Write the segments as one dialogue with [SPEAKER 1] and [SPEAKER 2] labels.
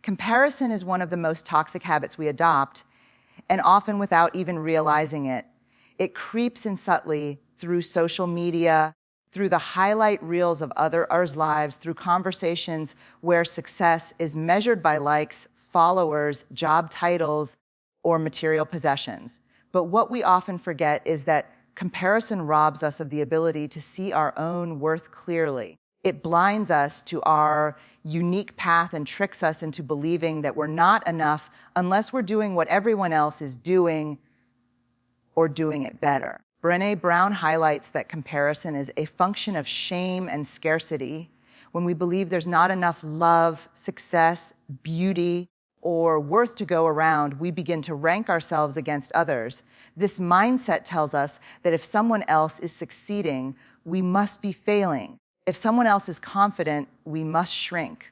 [SPEAKER 1] Comparison is one of the most toxic habits we adopt, and often without even realizing it. It creeps in subtly through social media, through the highlight reels of others' lives, through conversations where success is measured by likes, followers, job titles, or material possessions. But what we often forget is that comparison robs us of the ability to see our own worth clearly. It blinds us to our unique path and tricks us into believing that we're not enough unless we're doing what everyone else is doing or doing it better. Brené Brown highlights that comparison is a function of shame and scarcity. When we believe there's not enough love, success, beauty, or worth to go around, we begin to rank ourselves against others. This mindset tells us that if someone else is succeeding, we must be failing. If someone else is confident, we must shrink.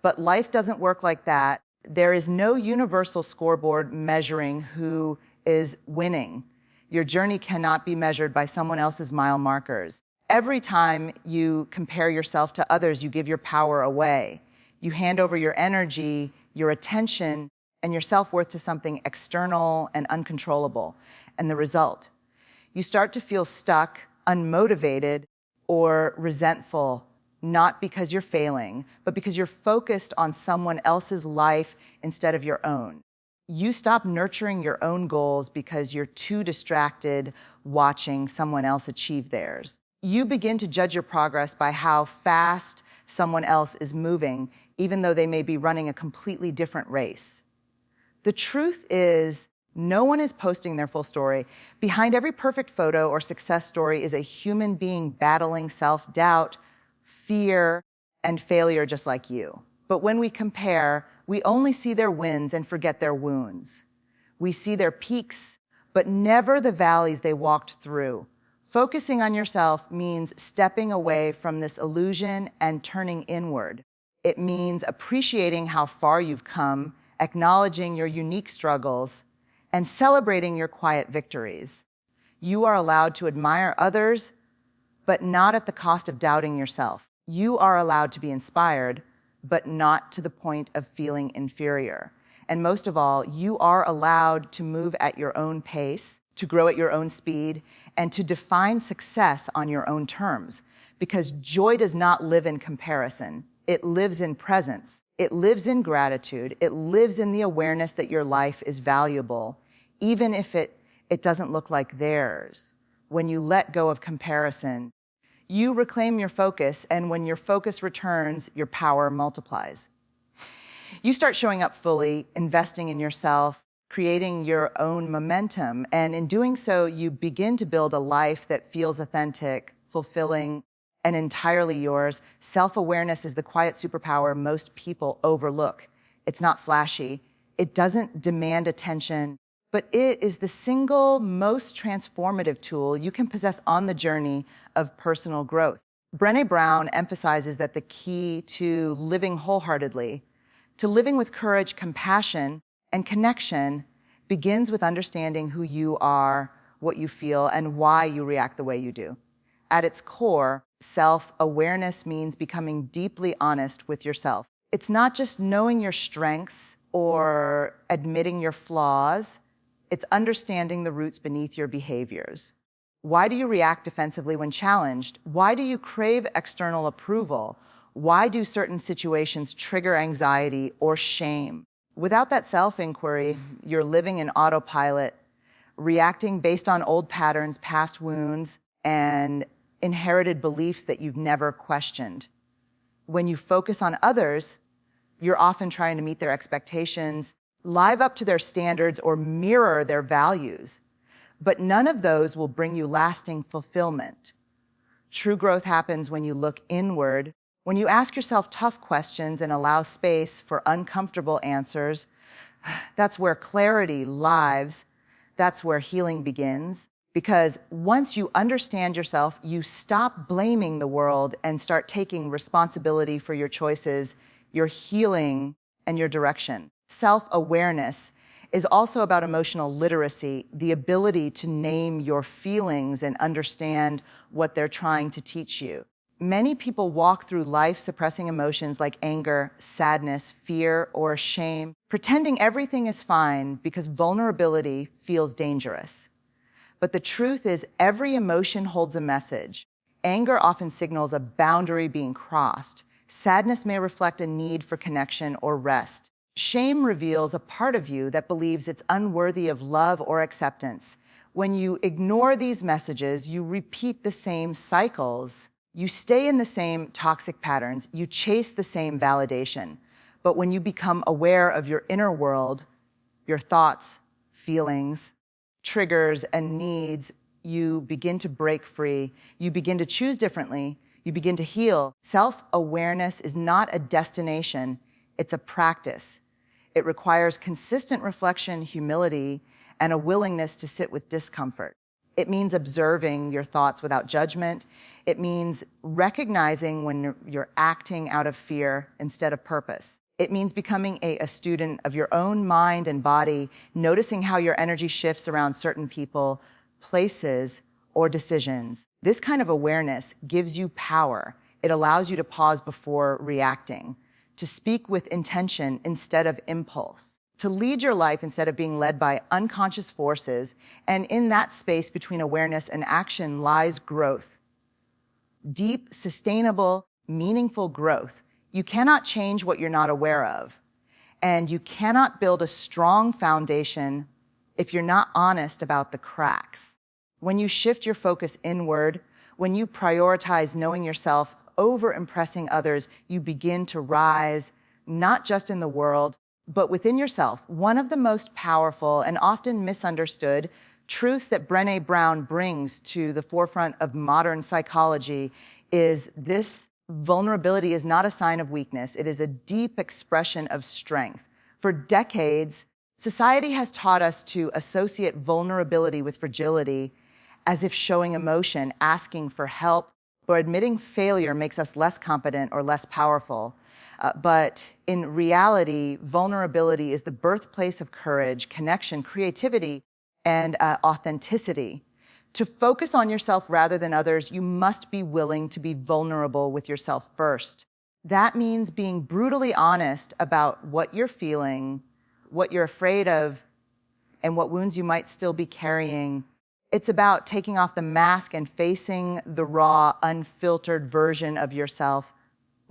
[SPEAKER 1] But life doesn't work like that. There is no universal scoreboard measuring who is winning. Your journey cannot be measured by someone else's mile markers. Every time you compare yourself to others, you give your power away. You hand over your energy, your attention, and your self-worth to something external and uncontrollable. And the result, you start to feel stuck, unmotivated, or resentful, not because you're failing, but because you're focused on someone else's life instead of your own. You stop nurturing your own goals because you're too distracted watching someone else achieve theirs. You begin to judge your progress by how fast someone else is moving, even though they may be running a completely different race. The truth is, no one is posting their full story. Behind every perfect photo or success story is a human being battling self-doubt, fear, and failure just like you. But when we compare, we only see their wins and forget their wounds. We see their peaks, but never the valleys they walked through. Focusing on yourself means stepping away from this illusion and turning inward. It means appreciating how far you've come, acknowledging your unique struggles, and celebrating your quiet victories. You are allowed to admire others, but not at the cost of doubting yourself. You are allowed to be inspired, but not to the point of feeling inferior. And most of all, you are allowed to move at your own pace, to grow at your own speed, and to define success on your own terms. Because joy does not live in comparison. It lives in presence. It lives in gratitude. It lives in the awareness that your life is valuable, even if it doesn't look like theirs. When you let go of comparison, you reclaim your focus, and when your focus returns, your power multiplies. You start showing up fully, investing in yourself, creating your own momentum, and in doing so, you begin to build a life that feels authentic, fulfilling, and entirely yours. Self-awareness is the quiet superpower most people overlook. It's not flashy. It doesn't demand attention, but it is the single most transformative tool you can possess on the journey of personal growth. Brené Brown emphasizes that the key to living wholeheartedly, to living with courage, compassion, and connection begins with understanding who you are, what you feel, and why you react the way you do. At its core, self-awareness means becoming deeply honest with yourself. It's not just knowing your strengths or admitting your flaws. It's understanding the roots beneath your behaviors. Why do you react defensively when challenged? Why do you crave external approval? Why do certain situations trigger anxiety or shame? Without that self-inquiry, you're living in autopilot, reacting based on old patterns, past wounds, and inherited beliefs that you've never questioned. When you focus on others, you're often trying to meet their expectations, live up to their standards, or mirror their values. But none of those will bring you lasting fulfillment. True growth happens when you look inward, when you ask yourself tough questions and allow space for uncomfortable answers. That's where clarity lives. That's where healing begins. Because once you understand yourself, you stop blaming the world and start taking responsibility for your choices, your healing, and your direction. Self-awareness is also about emotional literacy, the ability to name your feelings and understand what they're trying to teach you. Many people walk through life suppressing emotions like anger, sadness, fear, or shame, pretending everything is fine because vulnerability feels dangerous. But the truth is, every emotion holds a message. Anger often signals a boundary being crossed. Sadness may reflect a need for connection or rest. Shame reveals a part of you that believes it's unworthy of love or acceptance. When you ignore these messages, you repeat the same cycles. You stay in the same toxic patterns. You chase the same validation. But when you become aware of your inner world, your thoughts, feelings, triggers, and needs, you begin to break free. You begin to choose differently. You begin to heal. Self-awareness is not a destination. It's a practice. It requires consistent reflection, humility, and a willingness to sit with discomfort. It means observing your thoughts without judgment. It means recognizing when you're acting out of fear instead of purpose. It means becoming a student of your own mind and body, noticing how your energy shifts around certain people, places, or decisions. This kind of awareness gives you power. It allows you to pause before reacting, to speak with intention instead of impulse, to lead your life instead of being led by unconscious forces. And in that space between awareness and action lies growth. Deep, sustainable, meaningful growth. You cannot change what you're not aware of. And you cannot build a strong foundation if you're not honest about the cracks. When you shift your focus inward, when you prioritize knowing yourself over impressing others, you begin to rise, not just in the world, but within yourself. One of the most powerful and often misunderstood truths that Brené Brown brings to the forefront of modern psychology is this: vulnerability is not a sign of weakness. It is a deep expression of strength. For decades, society has taught us to associate vulnerability with fragility, as if showing emotion, asking for help, or admitting failure makes us less competent or less powerful. But in reality, vulnerability is the birthplace of courage, connection, creativity, and authenticity. To focus on yourself rather than others, you must be willing to be vulnerable with yourself first. That means being brutally honest about what you're feeling, what you're afraid of, and what wounds you might still be carrying. It's about taking off the mask and facing the raw, unfiltered version of yourself,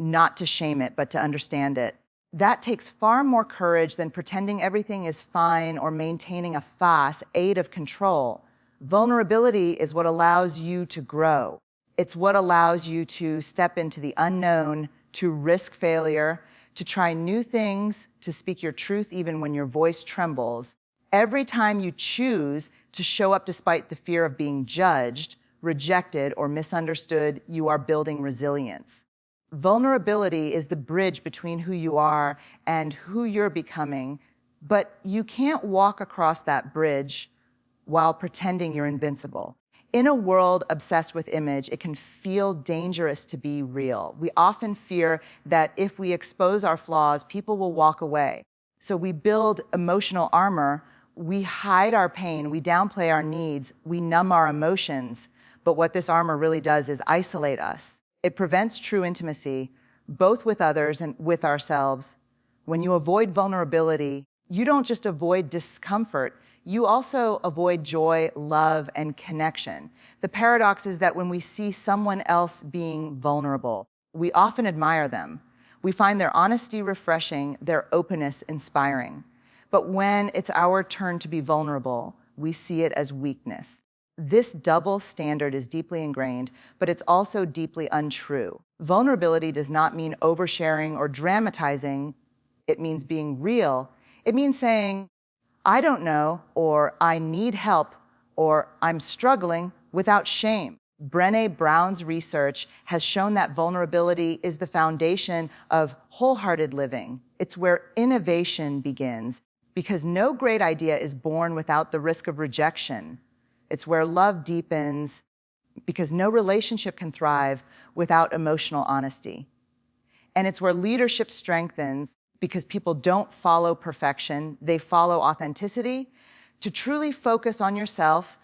[SPEAKER 1] not to shame it, but to understand it. That takes far more courage than pretending everything is fine or maintaining a facade of control. Vulnerability is what allows you to grow. It's what allows you to step into the unknown, to risk failure, to try new things, to speak your truth even when your voice trembles. Every time you choose to show up despite the fear of being judged, rejected, or misunderstood, you are building resilience. Vulnerability is the bridge between who you are and who you're becoming, but you can't walk across that bridge while pretending you're invincible. In a world obsessed with image, it can feel dangerous to be real. We often fear that if we expose our flaws, people will walk away. So we build emotional armor, we hide our pain, we downplay our needs, we numb our emotions. But what this armor really does is isolate us. It prevents true intimacy, both with others and with ourselves. When you avoid vulnerability, you don't just avoid discomfort, you also avoid joy, love, and connection. The paradox is that when we see someone else being vulnerable, we often admire them. We find their honesty refreshing, their openness inspiring. But when it's our turn to be vulnerable, we see it as weakness. This double standard is deeply ingrained, but it's also deeply untrue. Vulnerability does not mean oversharing or dramatizing. It means being real. It means saying, I don't know, or I need help, or I'm struggling, without shame. Brené Brown's research has shown that vulnerability is the foundation of wholehearted living. It's where innovation begins, because no great idea is born without the risk of rejection. It's where love deepens, because no relationship can thrive without emotional honesty. And it's where leadership strengthens, because people don't follow perfection, they follow authenticity. To truly focus on yourself,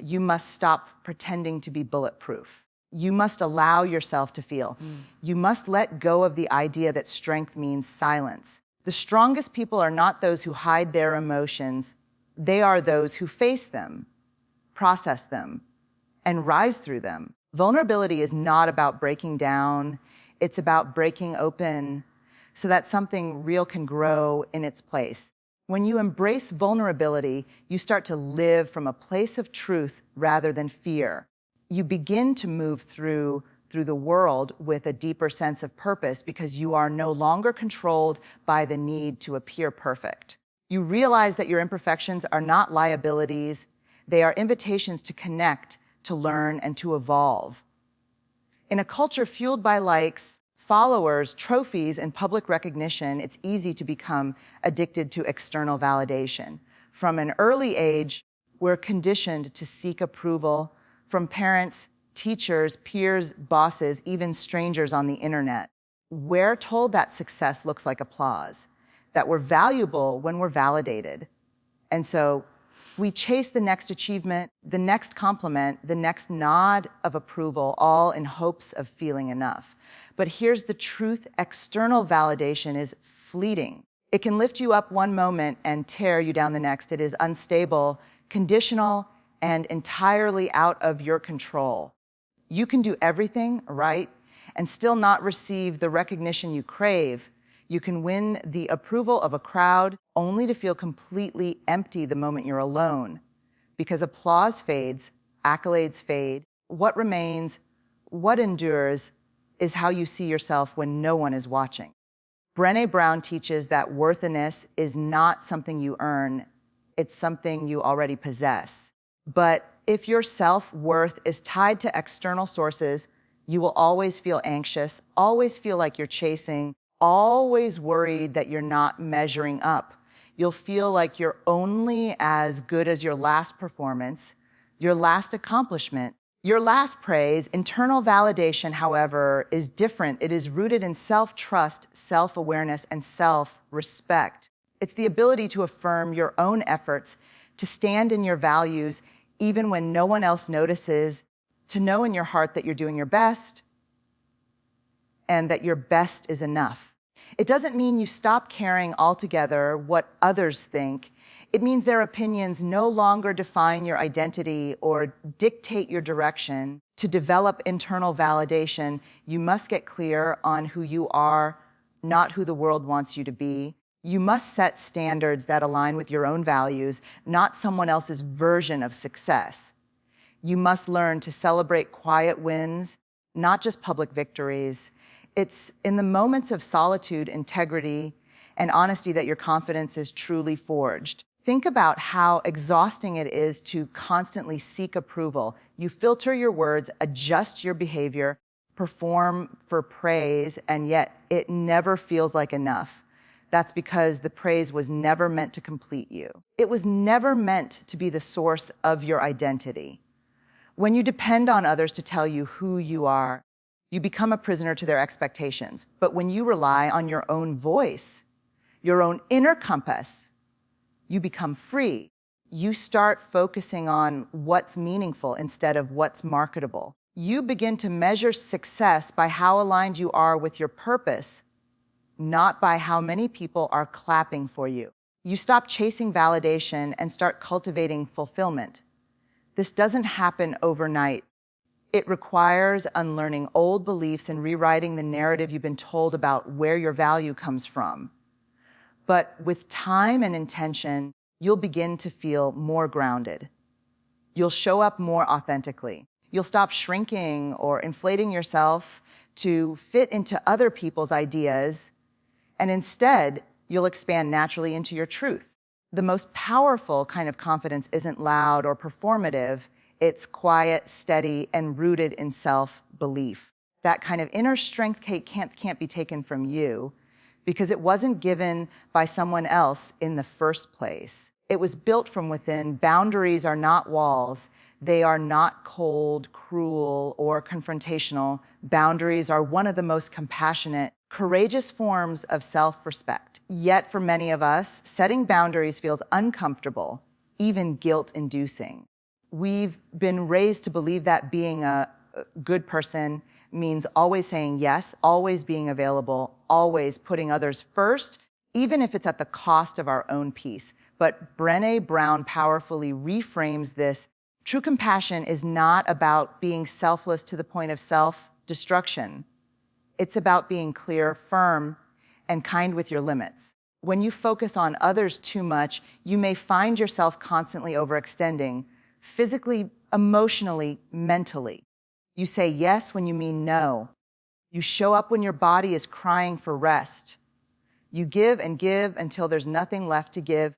[SPEAKER 1] you must stop pretending to be bulletproof. You must allow yourself to feel. You must let go of the idea that strength means silence. The strongest people are not those who hide their emotions. They are those who face them, process them, and rise through them. Vulnerability is not about breaking down. It's about breaking open so that something real can grow in its place. When you embrace vulnerability, you start to live from a place of truth rather than fear. You begin to move through the world with a deeper sense of purpose because you are no longer controlled by the need to appear perfect. You realize that your imperfections are not liabilities. They are invitations to connect, to learn, and to evolve. In a culture fueled by likes, followers, trophies, and public recognition, it's easy to become addicted to external validation. From an early age, we're conditioned to seek approval from parents, teachers, peers, bosses, even strangers on the internet. We're told that success looks like applause, that we're valuable when we're validated. And so we chase the next achievement, the next compliment, the next nod of approval, all in hopes of feeling enough. But here's the truth: external validation is fleeting. It can lift you up one moment and tear you down the next. It is unstable, conditional, and entirely out of your control. You can do everything right and still not receive the recognition you crave. You can win the approval of a crowd only to feel completely empty the moment you're alone. Because applause fades, accolades fade. What remains, what endures, is how you see yourself when no one is watching. Brené Brown teaches that worthiness is not something you earn, it's something you already possess. But if your self-worth is tied to external sources, you will always feel anxious, always feel like you're chasing, always worried that you're not measuring up. You'll feel like you're only as good as your last performance, your last accomplishment, your last praise. Internal validation, however, is different. It is rooted in self-trust, self-awareness, and self-respect. It's the ability to affirm your own efforts, to stand in your values even when no one else notices, to know in your heart that you're doing your best and that your best is enough. It doesn't mean you stop caring altogether what others think. It means their opinions no longer define your identity or dictate your direction. To develop internal validation, you must get clear on who you are, not who the world wants you to be. You must set standards that align with your own values, not someone else's version of success. You must learn to celebrate quiet wins, not just public victories. It's in the moments of solitude, integrity, and honesty that your confidence is truly forged. Think about how exhausting it is to constantly seek approval. You filter your words, adjust your behavior, perform for praise, and yet it never feels like enough. That's because the praise was never meant to complete you. It was never meant to be the source of your identity. When you depend on others to tell you who you are, you become a prisoner to their expectations. But when you rely on your own voice, your own inner compass, you become free. You start focusing on what's meaningful instead of what's marketable. You begin to measure success by how aligned you are with your purpose, not by how many people are clapping for you. You stop chasing validation and start cultivating fulfillment. This doesn't happen overnight. It requires unlearning old beliefs and rewriting the narrative you've been told about where your value comes from. But with time and intention, you'll begin to feel more grounded. You'll show up more authentically. You'll stop shrinking or inflating yourself to fit into other people's ideas, and instead, you'll expand naturally into your truth. The most powerful kind of confidence isn't loud or performative. It's quiet, steady, and rooted in self-belief. That kind of inner strength can't be taken from you because it wasn't given by someone else in the first place. It was built from within. Boundaries are not walls. They are not cold, cruel, or confrontational. Boundaries are one of the most compassionate, courageous forms of self-respect. Yet for many of us, setting boundaries feels uncomfortable, even guilt-inducing. We've been raised to believe that being a good person means always saying yes, always being available, always putting others first, even if it's at the cost of our own peace. But Brené Brown powerfully reframes this. True compassion is not about being selfless to the point of self-destruction. It's about being clear, firm, and kind with your limits. When you focus on others too much, you may find yourself constantly overextending, physically, emotionally, mentally. You say yes when you mean no. You show up when your body is crying for rest. You give and give until there's nothing left to give,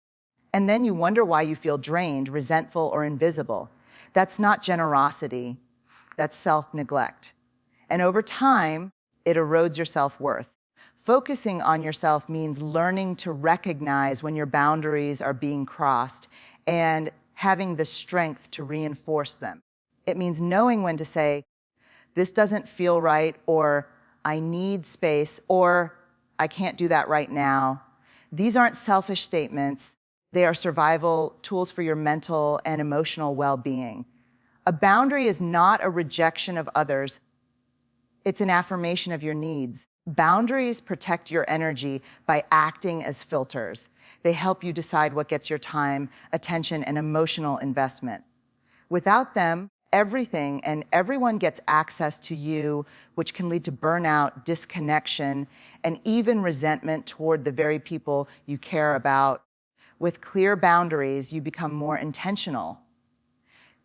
[SPEAKER 1] and then you wonder why you feel drained, resentful, or invisible. That's not generosity. That's self-neglect. And over time, it erodes your self-worth. Focusing on yourself means learning to recognize when your boundaries are being crossed and having the strength to reinforce them. It means knowing when to say, this doesn't feel right, or I need space, or I can't do that right now. These aren't selfish statements. They are survival tools for your mental and emotional well-being. A boundary is not a rejection of others. It's an affirmation of your needs. Boundaries protect your energy by acting as filters. They help you decide what gets your time, attention, and emotional investment. Without them, everything and everyone gets access to you, which can lead to burnout, disconnection, and even resentment toward the very people you care about. With clear boundaries, you become more intentional.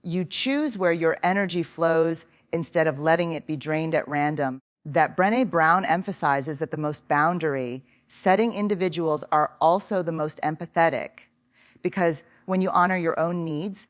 [SPEAKER 1] You choose where your energy flows instead of letting it be drained at random. That Brené Brown emphasizes that the most boundary-setting individuals are also the most empathetic, because when you honor your own needs,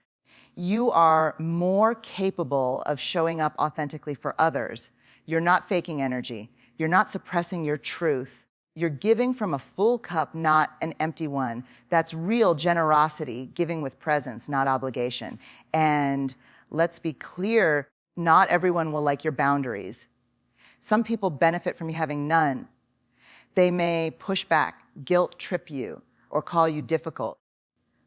[SPEAKER 1] you are more capable of showing up authentically for others. You're not faking energy. You're not suppressing your truth. You're giving from a full cup, not an empty one. That's real generosity, giving with presence, not obligation. And let's be clear, not everyone will like your boundaries. Some people benefit from you having none. They may push back, guilt trip you, or call you difficult.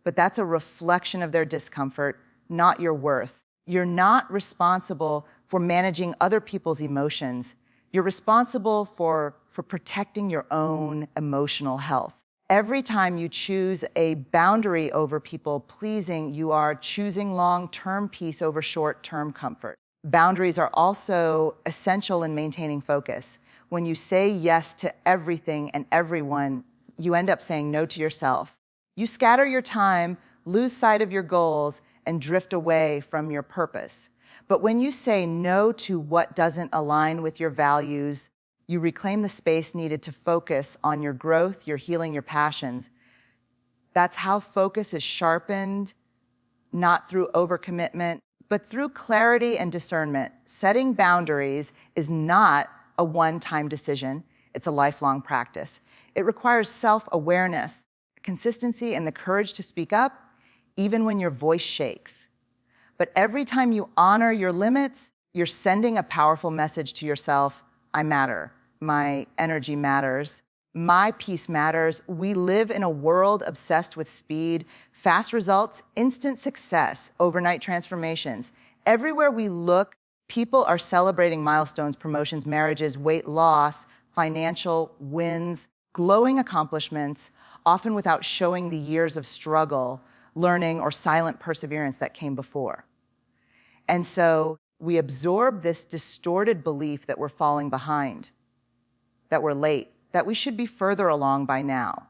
[SPEAKER 1] But that's a reflection of their discomfort, not your worth. You're not responsible for managing other people's emotions. You're responsible for protecting your own emotional health. Every time you choose a boundary over people pleasing, you are choosing long-term peace over short-term comfort. Boundaries are also essential in maintaining focus. When you say yes to everything and everyone, you end up saying no to yourself. You scatter your time, lose sight of your goals, and drift away from your purpose. But when you say no to what doesn't align with your values, you reclaim the space needed to focus on your growth, your healing, your passions. That's how focus is sharpened, not through overcommitment, but through clarity and discernment. Setting boundaries is not a one-time decision. It's a lifelong practice. It requires self-awareness, consistency, and the courage to speak up, even when your voice shakes. But every time you honor your limits, you're sending a powerful message to yourself. I matter. My energy matters. My peace matters. We live in a world obsessed with speed, fast results, instant success, overnight transformations. Everywhere we look, people are celebrating milestones, promotions, marriages, weight loss, financial wins, glowing accomplishments, often without showing the years of struggle, learning, or silent perseverance that came before. And so we absorb this distorted belief that we're falling behind, that we're late, that we should be further along by now.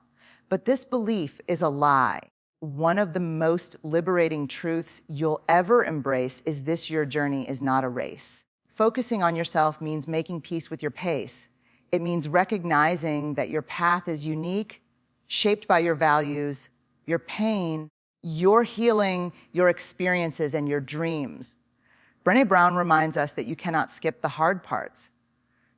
[SPEAKER 1] But this belief is a lie. One of the most liberating truths you'll ever embrace is this: your journey is not a race. Focusing on yourself means making peace with your pace. It means recognizing that your path is unique, shaped by your values, your pain, your healing, your experiences, and your dreams. Brené Brown reminds us that you cannot skip the hard parts.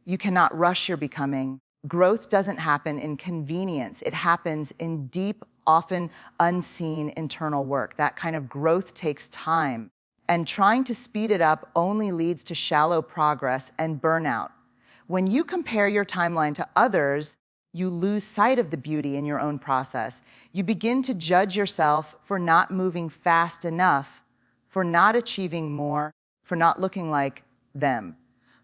[SPEAKER 1] You cannot rush your becoming. Growth doesn't happen in convenience. It happens in deep, often unseen internal work. That kind of growth takes time. And trying to speed it up only leads to shallow progress and burnout. When you compare your timeline to others, you lose sight of the beauty in your own process. You begin to judge yourself for not moving fast enough, for not achieving more, for not looking like them.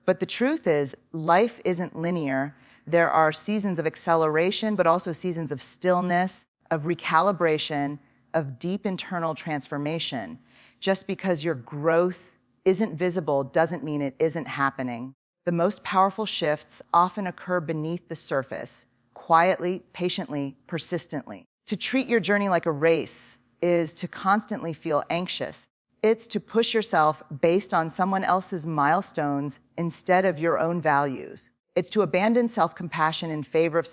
[SPEAKER 1] But the truth is, life isn't linear. There are seasons of acceleration, but also seasons of stillness, of recalibration, of deep internal transformation. Just because your growth isn't visible doesn't mean it isn't happening. The most powerful shifts often occur beneath the surface, quietly, patiently, persistently. To treat your journey like a race is to constantly feel anxious. It's to push yourself based on someone else's milestones instead of your own values. It's to abandon self-compassion in favor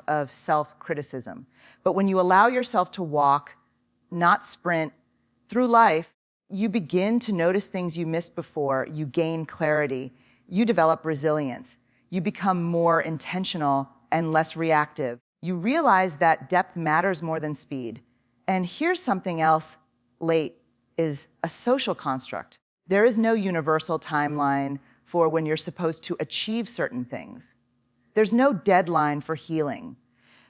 [SPEAKER 1] of self-criticism. But when you allow yourself to walk, not sprint, through life, you begin to notice things you missed before. You gain clarity. You develop resilience. You become more intentional and less reactive. You realize that depth matters more than speed. And here's something else late is a social construct. There is no universal timeline for when you're supposed to achieve certain things. There's no deadline for healing,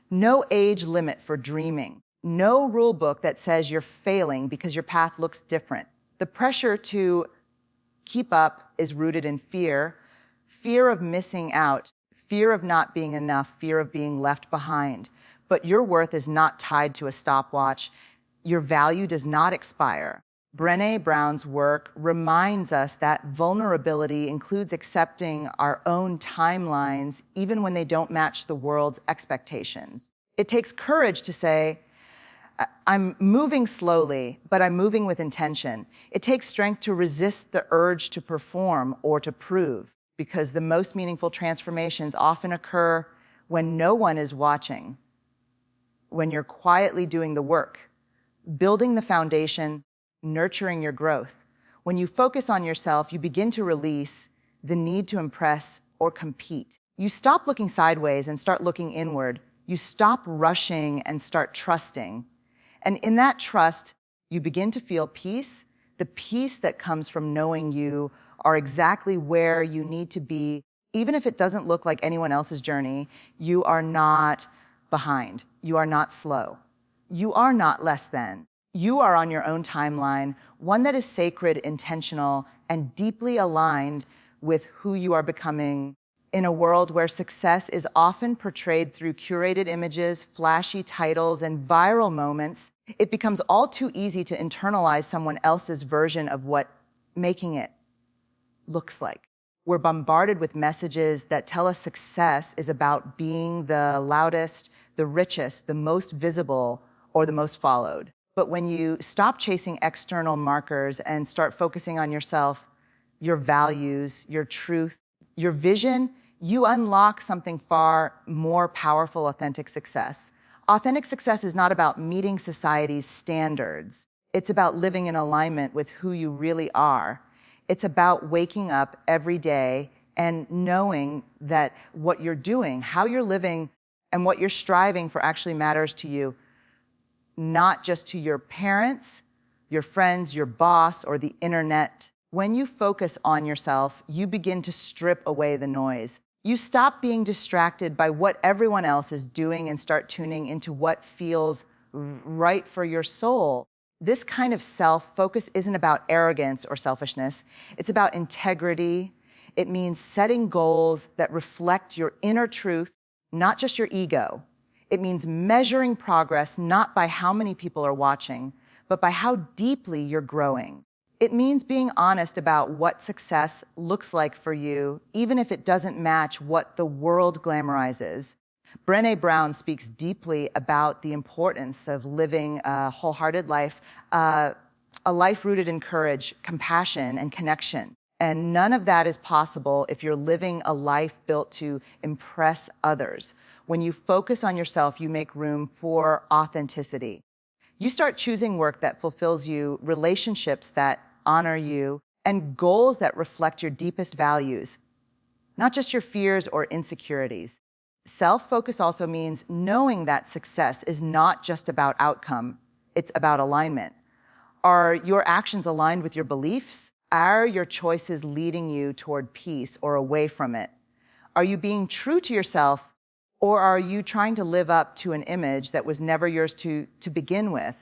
[SPEAKER 1] no age limit for dreaming, no rule book that says you're failing because your path looks different. The pressure to keep up is rooted in fear, fear of missing out, fear of not being enough, fear of being left behind. But your worth is not tied to a stopwatch. Your value does not expire. Brené Brown's work reminds us that vulnerability includes accepting our own timelines, even when they don't match the world's expectations. It takes courage to say, I'm moving slowly, but I'm moving with intention. It takes strength to resist the urge to perform or to prove, because the most meaningful transformations often occur when no one is watching, when you're quietly doing the work, building the foundation, nurturing your growth. When you focus on yourself, you begin to release the need to impress or compete. You stop looking sideways and start looking inward. You stop rushing and start trusting. And in that trust, you begin to feel peace, the peace that comes from knowing you are exactly where you need to be. Even if it doesn't look like anyone else's journey, you are not behind. You are not slow. You are not less than. You are on your own timeline, one that is sacred, intentional, and deeply aligned with who you are becoming. In a world where success is often portrayed through curated images, flashy titles, and viral moments, it becomes all too easy to internalize someone else's version of what making it looks like. We're bombarded with messages that tell us success is about being the loudest, the richest, the most visible, or the most followed. But when you stop chasing external markers and start focusing on yourself, your values, your truth, your vision, you unlock something far more powerful, authentic success. Authentic success is not about meeting society's standards. It's about living in alignment with who you really are. It's about waking up every day and knowing that what you're doing, how you're living, and what you're striving for actually matters to you, not just to your parents, your friends, your boss, or the internet. When you focus on yourself, you begin to strip away the noise. You stop being distracted by what everyone else is doing and start tuning into what feels right for your soul. This kind of self-focus isn't about arrogance or selfishness. It's about integrity. It means setting goals that reflect your inner truth, not just your ego. It means measuring progress not by how many people are watching, but by how deeply you're growing. It means being honest about what success looks like for you, even if it doesn't match what the world glamorizes. Brené Brown speaks deeply about the importance of living a wholehearted life, a life rooted in courage, compassion, and connection. And none of that is possible if you're living a life built to impress others. When you focus on yourself, you make room for authenticity. You start choosing work that fulfills you, relationships that honor you, and goals that reflect your deepest values, not just your fears or insecurities. Self-focus also means knowing that success is not just about outcome, it's about alignment. Are your actions aligned with your beliefs? Are your choices leading you toward peace or away from it? Are you being true to yourself, or are you trying to live up to an image that was never yours to begin with?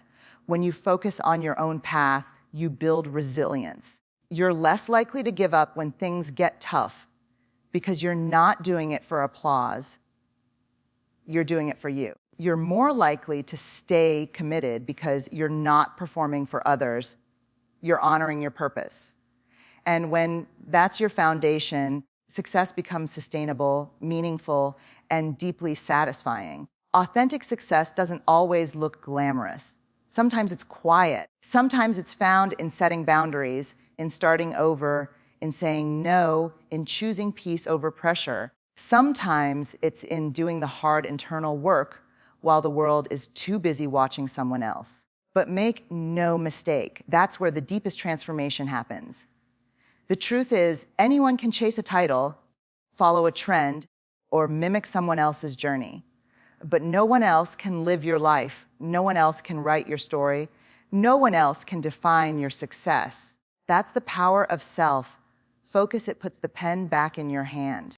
[SPEAKER 1] When you focus on your own path, you build resilience. You're less likely to give up when things get tough because you're not doing it for applause. You're doing it for you. You're more likely to stay committed because you're not performing for others. You're honoring your purpose. And when that's your foundation, success becomes sustainable, meaningful, and deeply satisfying. Authentic success doesn't always look glamorous. Sometimes it's quiet. Sometimes it's found in setting boundaries, in starting over, in saying no, in choosing peace over pressure. Sometimes it's in doing the hard internal work while the world is too busy watching someone else. But make no mistake, that's where the deepest transformation happens. The truth is, anyone can chase a title, follow a trend, or mimic someone else's journey. But no one else can live your life. No one else can write your story. No one else can define your success. That's the power of self. Focus, it puts the pen back in your hand.